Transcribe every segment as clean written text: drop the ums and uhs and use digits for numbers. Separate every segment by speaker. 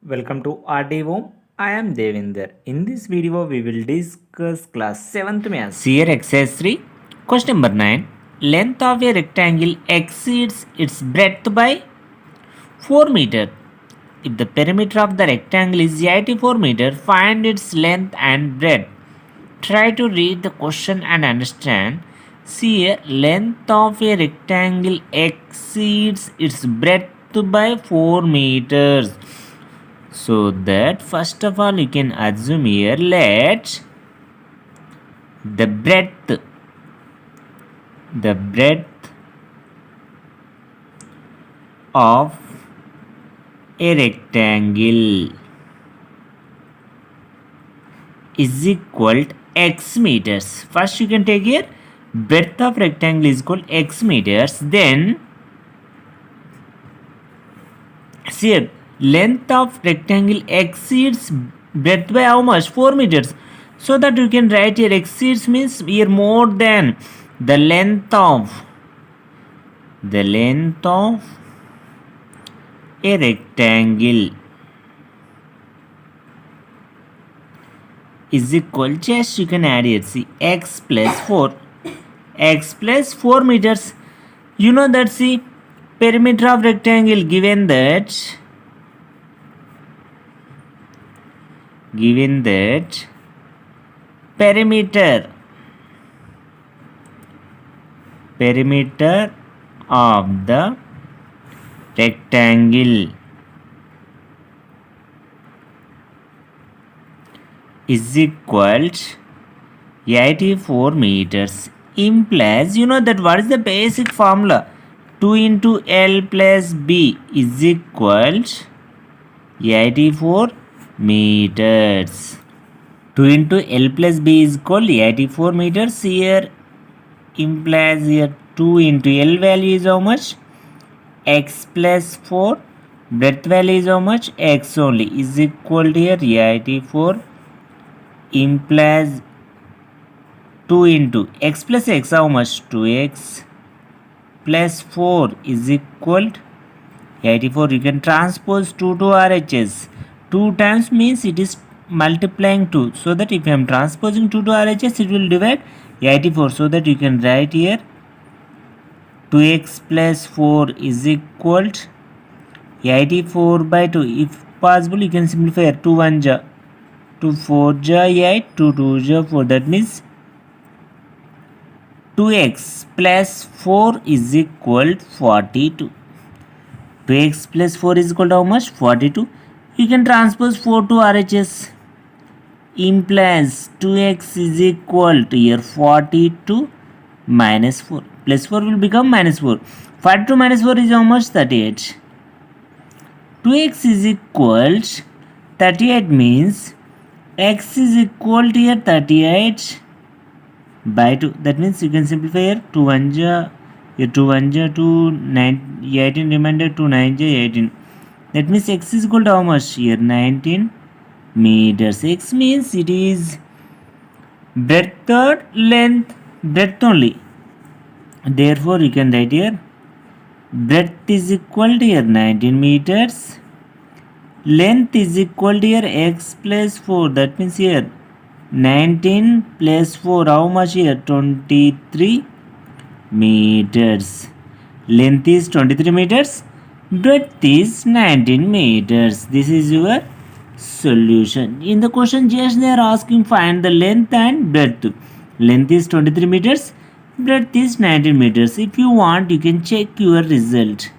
Speaker 1: Welcome to RDO. I am Devinder. In this video, we will discuss class 7th maths. Here exercise 3. Question number 9. Length of a rectangle exceeds its breadth by 4 meter. If the perimeter of the rectangle is 84 meter, find its length and breadth. Try to read the question and understand. See, a length of a rectangle exceeds its breadth by 4 meters. So that first of all you can assume here, let the breadth of a rectangle is equal to x meters. First you can take here breadth of rectangle is equal to x meters. Then see here, length of rectangle exceeds breadth by how much? 4 meters. So that you can write here exceeds means here more than the length of a rectangle is equal, just you can add here, see, x plus 4 meters. You know that, see, perimeter of rectangle given that perimeter of the rectangle is equal to 84 meters, implies, you know that what is the basic formula? 2 into L plus B is equal to 84 meters. 2 into L plus B is equal to 84 meters. Here implies here 2 into L value is how much? X plus 4. Breadth value is how much? X only, is equal to here 84, implies 2 into x plus x, how much? 2x plus 4 is equal to 84. You can transpose 2 to RHS. 2 times means it is multiplying 2. So that if I am transposing 2 to RHS, it will divide 84. So that you can write here 2x plus 4 is equal to 84 by 2. If possible, you can simplify 2 1 ja, 2 4 ja 8, 2 2 ja 4. That means 2x plus 4 is equal to 42. 2x plus 4 is equal to how much? 42. You can transpose 4 to RHS, implies 2x is equal to here 42 minus 4. Plus 4 will become minus 4. 42 minus 4 is how much? 38. 2x is equal to 38 means x is equal to here 38 by 2. That means you can simplify here 2 1 ja, here 2 1 ja 2, 9, 18 remainder, 2 9 ja 18. That means x is equal to how much? Here 19 meters. X means it is breadth or length? Breadth only. Therefore you can write here breadth is equal to here 19 meters. Length is equal to here x plus 4. That means here 19 plus 4, how much here? 23 meters. Length is 23 meters. Breadth is 19 meters. This is your solution. In the question, just they are asking find the length and breadth. Length is 23 meters. Breadth is 19 meters. If you want, you can check your result.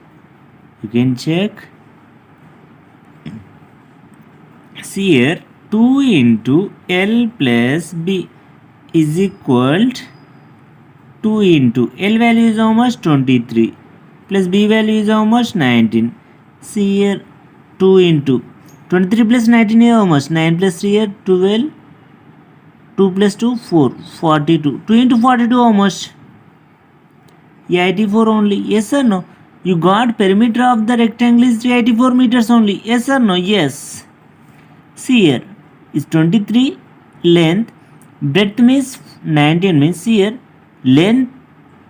Speaker 1: You can check. See here, 2 into L plus B is equal to 2 into L value is how much? 23 plus B value is how much? 19. See here, 2 into 23 plus 19 is how much? 9 plus 3 here 12. 2 plus 2 4, 42. 2 into 42 how much? 84 only. Yes or no? You got perimeter of the rectangle is 84 meters only. Yes or no? Yes. See here is 23 length, breadth means 19 means here length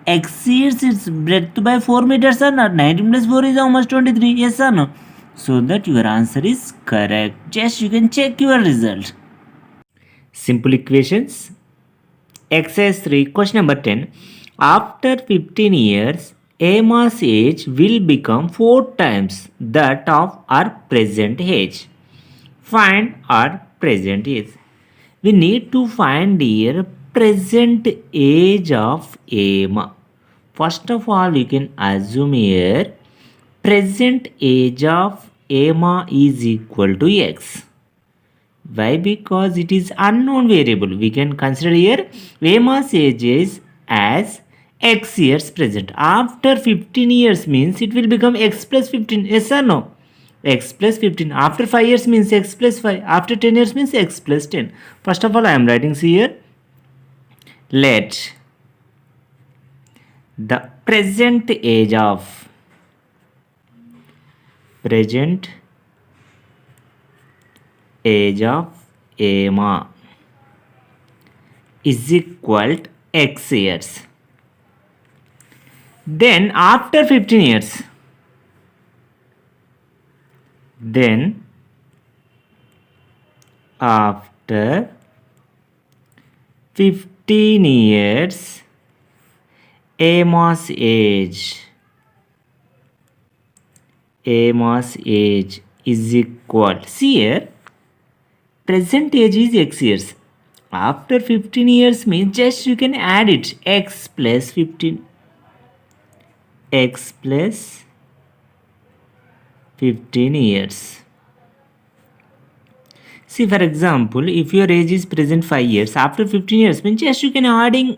Speaker 1: exceeds its breadth by 4 meters or not? 19 plus 4 is how much? 23. Yes or no? so that your answer is correct. Just you can check your result. Simple equations. Exercise 3, question number 10. After 15 years, Emma's age will become 4 times that of our present age. Find our present age. We need to find here present age of Emma. First of all, you can assume here present age of Emma is equal to x. Why? Because it is unknown variable. We can consider here Emma's age is as x years present. After 15 years means it will become x plus 15. Yes or no? X plus 15. After 5 years means x plus 5. After 10 years means x plus 10. First of all, I am writing here. Let the present age of Emma is equal to x years. Then after 15 years, after 15 years, Emma's age is equal. See here, present age is x years. After 15 years means just you can add it, x plus 15. X plus 15 years. See, for example, if your age is present 5 years, after 15 years means just you can adding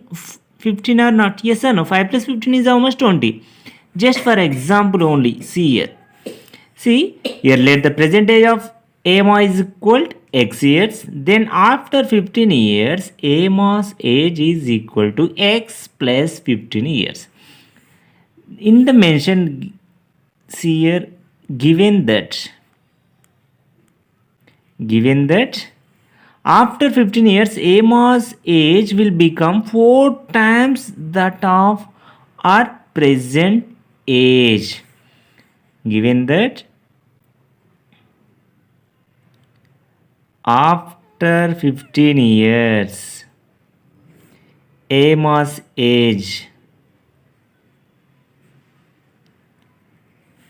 Speaker 1: 15 or not. Yes or no? 5 plus 15 is almost 20. Just for example only. See here. See, here let the present age of Emma is equal to x years. Then after 15 years, Emma's age is equal to x plus 15 years. In the mention, see here, given that after 15 years, Emma's age will become 4 times that of our present age. Given that after 15 years, Emma's age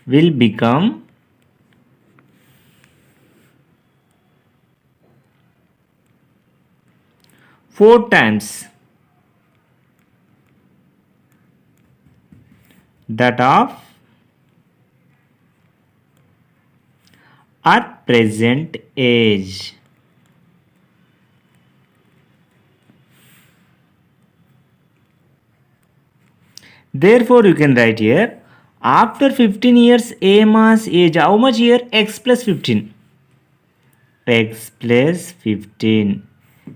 Speaker 1: will become 4 times that of our present age. Therefore, you can write here after 15 years Emma's age, how much here? X plus 15. X plus 15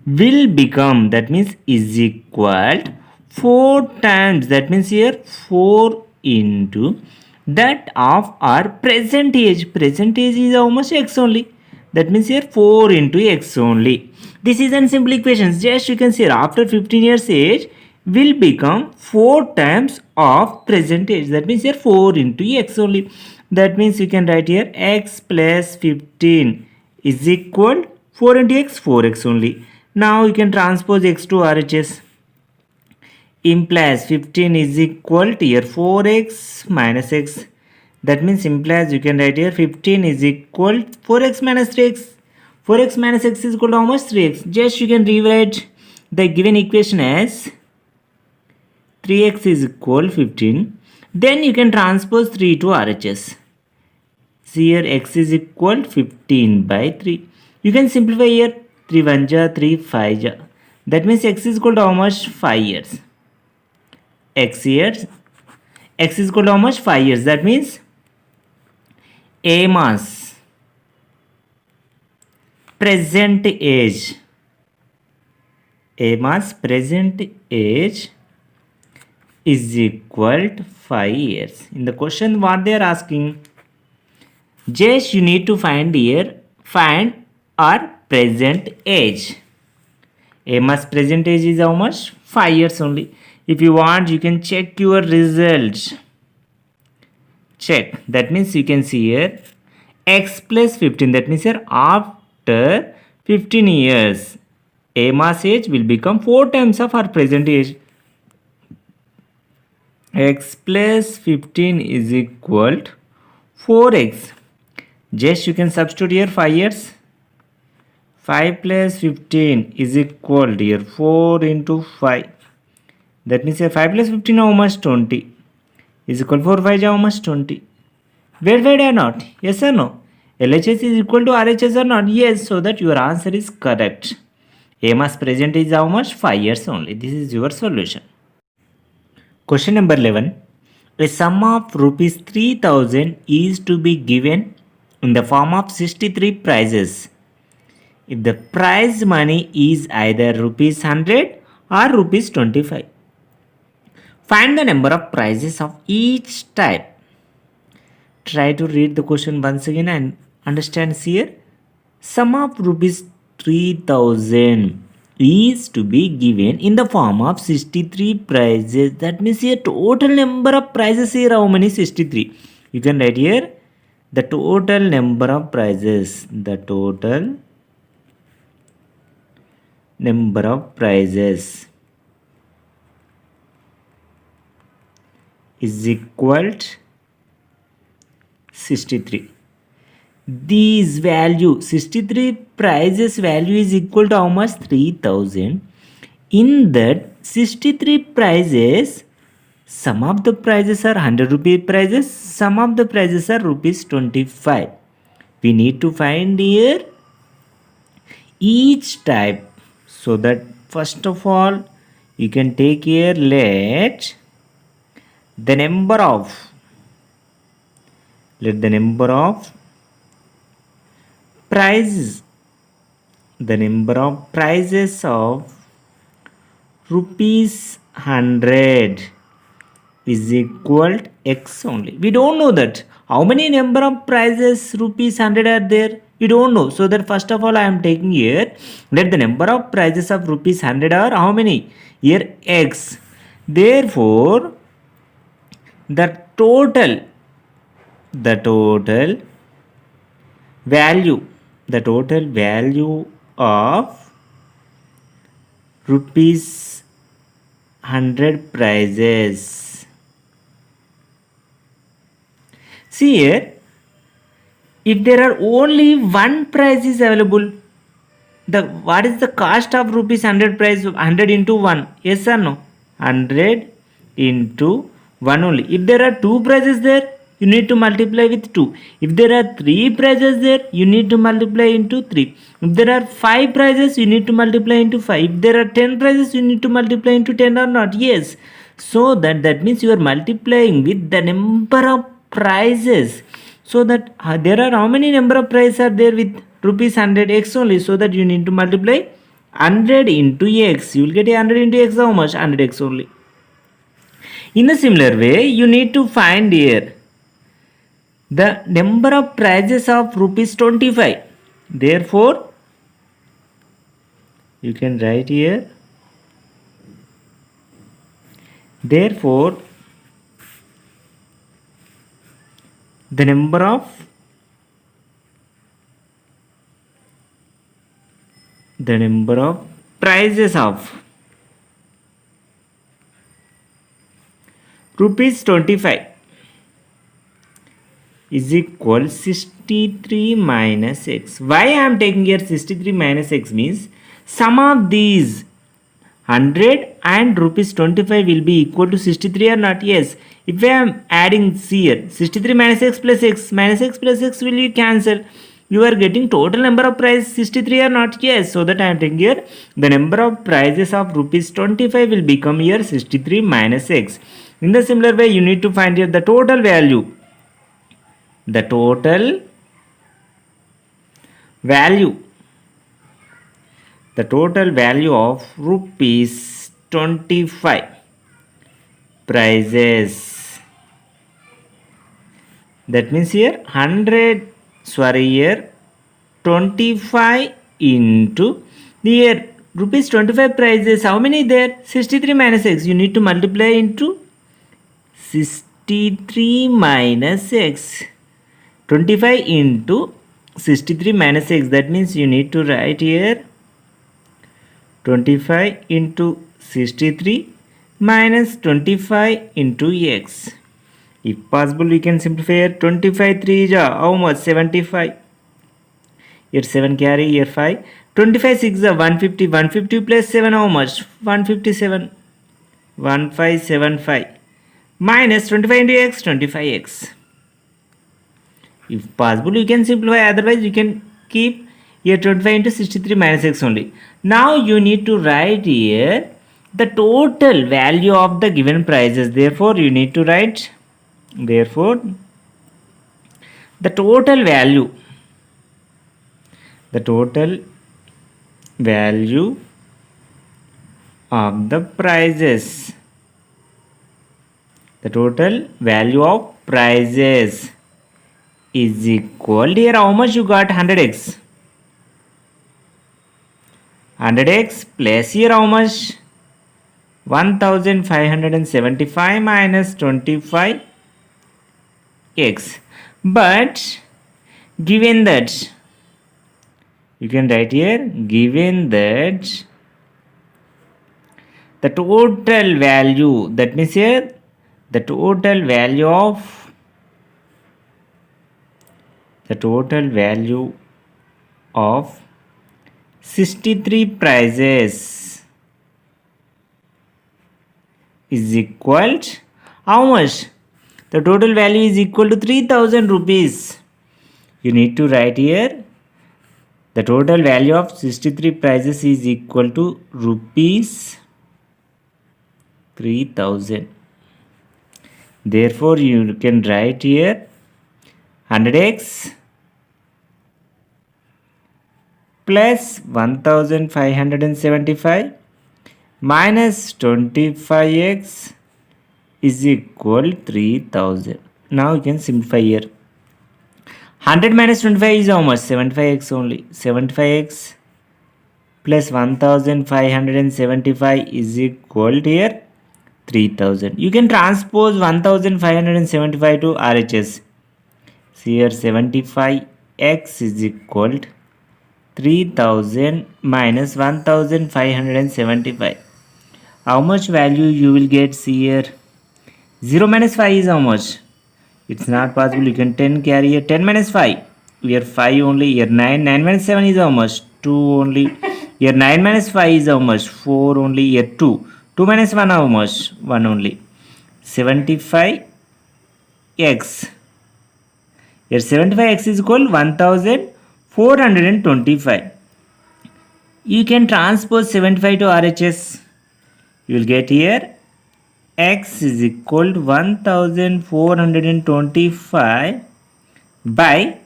Speaker 1: will become, that means is equal 4 times, that means here 4 into that of our present age. Present age is how much? X only. That means here 4 into x only. This is a simple equation. Just you can see after 15 years age will become 4 times of present age. That means here 4 into x only. That means you can write here x plus 15 is equal 4 into x, 4x only. Now you can transpose x to RHS. Implies 15 is equal to here 4x minus x. That means implies you can write here 15 is equal 4x minus 3x. 4x minus x is equal to how much? 3x. Just you can rewrite the given equation as 3x is equal 15. Then you can transpose 3 to RHS. See here x is equal 15 by 3. You can simplify here 3 1 ja 3 5 ja. That means x is equal to how much? 5 years. X is equal to how much? 5 years. That means Emma's present age is equal to 5 years. In the question what they are asking, just you need to find our present age. Emma's present age is how much? 5 years only. If you want, you can check your results. Check. That means you can see here x plus 15. That means here after 15 years, Emma's age will become 4 times of her present age. X plus 15 is equal to 4x. Just you can substitute here 5 years. 5 plus 15 is equal to here 4 into 5. That means here 5 plus 15 how much? 20. Is equal to 4 5 how much? 20. Verified or not? Yes or no? LHS is equal to RHS or not? Yes. So that your answer is correct. Emma's present is how much? 5 years only. This is your solution. Question number 11. A sum of rupees 3000 is to be given in the form of 63 prizes. If the prize money is either rupees 100 or rupees 25. Find the number of prizes of each type. Try to read the question once again and understand here. Sum of rupees 3000 is to be given in the form of 63 prizes. That means here total number of prizes here how many? 63. You can write here the total number of prizes. The total number of prizes is equal to 63. These value 63 prizes value is equal to how much? 3000. In that 63 prizes, some of the prizes are 100 rupee prizes, some of the prizes are rupees 25. We need to find here each type. So that first of all you can take here, let the number of prizes, the number of prizes of rupees 100 is equal to x only. We don't know that how many number of prizes rupees 100 are there. You don't know. So that first of all I am taking here, let the number of prizes of rupees 100 are how many? Here x. Therefore the total value of rupees 100 prizes. See here, if there are only one prize is available, what is the cost of rupees 100 prize? 100 into 1. Yes or no? 100 into 1 only. If there are two prizes there, you need to multiply with 2. If there are 3 prizes there, you need to multiply into 3. If there are 5 prizes, you need to multiply into 5. If there are 10 prizes, you need to multiply into 10 or not? Yes. So that means you are multiplying with the number of prizes. So that there are how many number of prizes are there with rupees 100 x only. So that you need to multiply 100 into x. You will get 100 into x how much? 100 x only. In a similar way, you need to find here the number of prizes of rupees 25. Therefore, you can write here. Therefore, the number of prizes of rupees 25 is equal 63 minus x. Why I am taking here 63 minus x means sum of these 100 and rupees 25 will be equal to 63 or not? Yes. If I am adding here 63 minus x plus x plus x will be cancel. You are getting total number of prizes 63 or not? Yes. So that I am taking here the number of prizes of rupees 25 will become here 63 minus x. In the similar way, you need to find here the total value. The total value of rupees 25 prizes. That means here 25 into the here rupees 25 prizes. How many there? 63 minus x. You need to multiply into 63 minus x. 25 into 63 minus x. That means you need to write here 25 into 63 minus 25 into x. If possible, we can simplify here. 25 3 is how much? 75. Here 7 carry, here 5. 25 6 is 150. 150 plus 7 how much? 157. 1575 minus 25 into x, 25x. If possible, you can simplify. Otherwise, you can keep here 25 into 63 minus x only. Now you need to write here the total value of the given prices. Therefore, you need to write, therefore, the total value of the prices, the total value of prices is equal, here how much you got? 100x. 100x plus here how much? 1575 minus 25x. But given that, you can write here, given that the total value, that means here the total value of 63 prices is equal to how much? The total value is equal to 3000 rupees. You need to write here the total value of 63 prices is equal to rupees 3000. Therefore, you can write here 100x plus 1575 minus 25x is equal 3000. Now you can simplify here. 100 minus 25 is how much? 75x only. 75x plus 1575 is equal to here 3000. You can transpose 1575 to RHS. See here 75x is equal to 3000 minus 1575. How much value you will get? See here 0 minus 5 is how much? It's not possible. You can 10 carry here. 10 minus 5. Here 5 only. Here 9. 9 minus 7 is how much? 2 only. Here 9 minus 5 is how much? 4 only. Here 2. 2 minus 1 how much? 1 only. 75x. Here 75x is equal 1425. You can transpose 75 to RHS. You will get here x is equal to 1425 by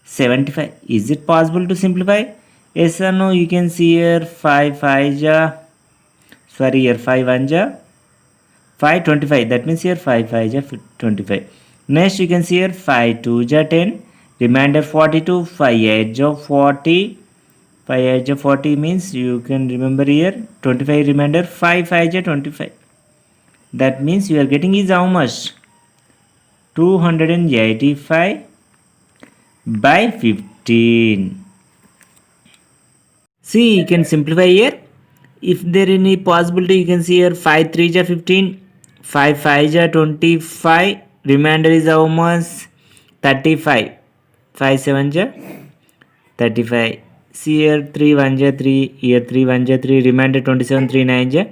Speaker 1: 75. Is it possible to simplify? Yes or no? You can see here 5 5 ja, sorry, here 5 1 ja, 5 25. That means here 5 5 ja 25. Next you can see here 5 2 ja 10, remainder 42, 5 8 ja 40. 5 8 ja 40 means you can remember here 25 remainder, 5 5 ja 25. That means you are getting is how much? 285 by 15. See, you can simplify here. If there any possibility, you can see here 5 3 ja 15, 5 5 ja 25, remainder is how much? 35, 5 7 ja 35. See here 3 1 ja 3, here 3 1 ja 3, remainder 27, 3 9 ja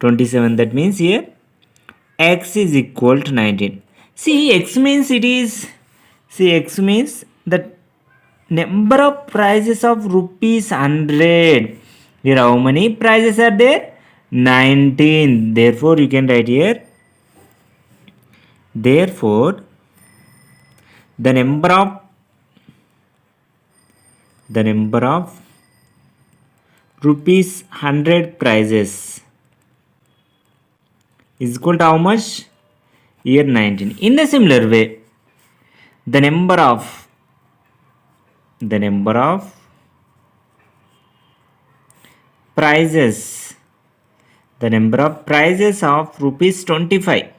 Speaker 1: 27. That means here x is equal to 19. See, x means it is, see, x means the number of prices of rupees 100. Here how many prices are there? 19. Therefore, you can write here, therefore, the number of rupees 100 prices is equal to how much? Here 19. In a similar way, the number of prices, the number of prices of rupees 25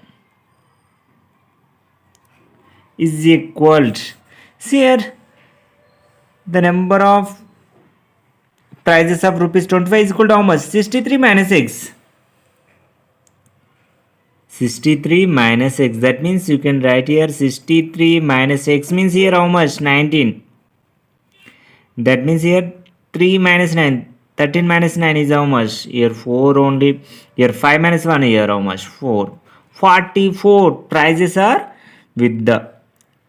Speaker 1: is equal to, see here, the number of prices of rupees 25 is equal to how much? 63 minus x. 63 minus x, that means you can write here 63 minus x means here how much? 19. That means here 3 minus 9, 13 minus 9 is how much? Here 4 only. Here 5 minus 1, here how much? 4. 44 prices are with the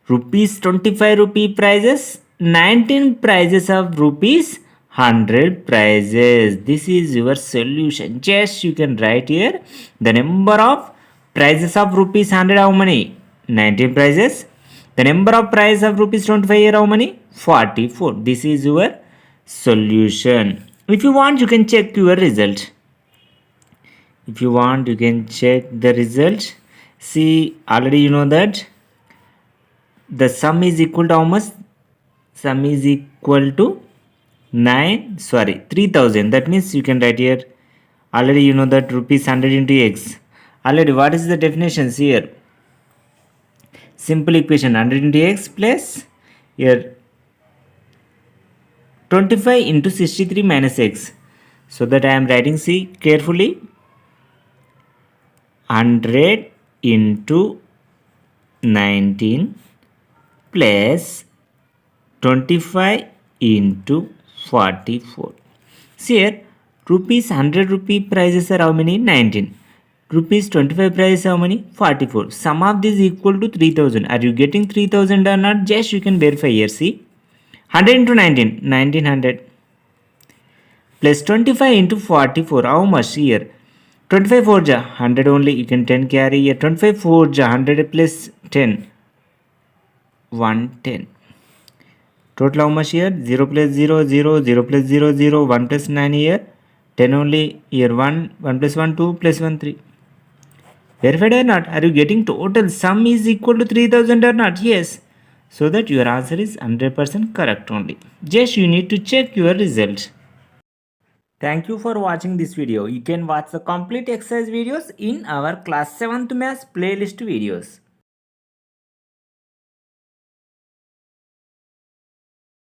Speaker 1: rupees 25 rupee prices, 19 prices of rupees 100 prices. This is your solution. Just you can write here the number of prices of rupees 100 how many? 19 prices. The number of price of rupees 25 here how many? 44. This is your solution. If you want, you can check your result. If you want, you can check the result. See, already you know that the sum is equal to how much? Sum is equal to 3000. That means you can write here, already you know that rupees 100 into x. Already what is the definitions here? Simple equation 100 into x plus here 25 into 63 minus x. So that I am writing, see carefully, 100 into 19 plus 25 into 44. See here, rupees 100 rupee prices are how many? 19. Rupees 25 price how many? 44. Sum of this equal to 3000. Are you getting 3000 or not? Just you can verify here. See, 100 into 19, 1900 plus 25 into 44. How much here? 25 4 ja 100 only. You can 10 carry here. 25 4 ja 100 plus 10, 110. Total how much here? 0 plus 0, 0, 0 plus 0, 0, 1 plus 9 here. 10 only here. 1, 1 plus 1, 2 plus 1, 3. Verified or not? Are you getting total sum is equal to 3000 or not? Yes. So that your answer is 100% correct only. Just you need to check your result. Thank you for watching this video. You can watch the complete exercise videos in our class 7th maths playlist videos.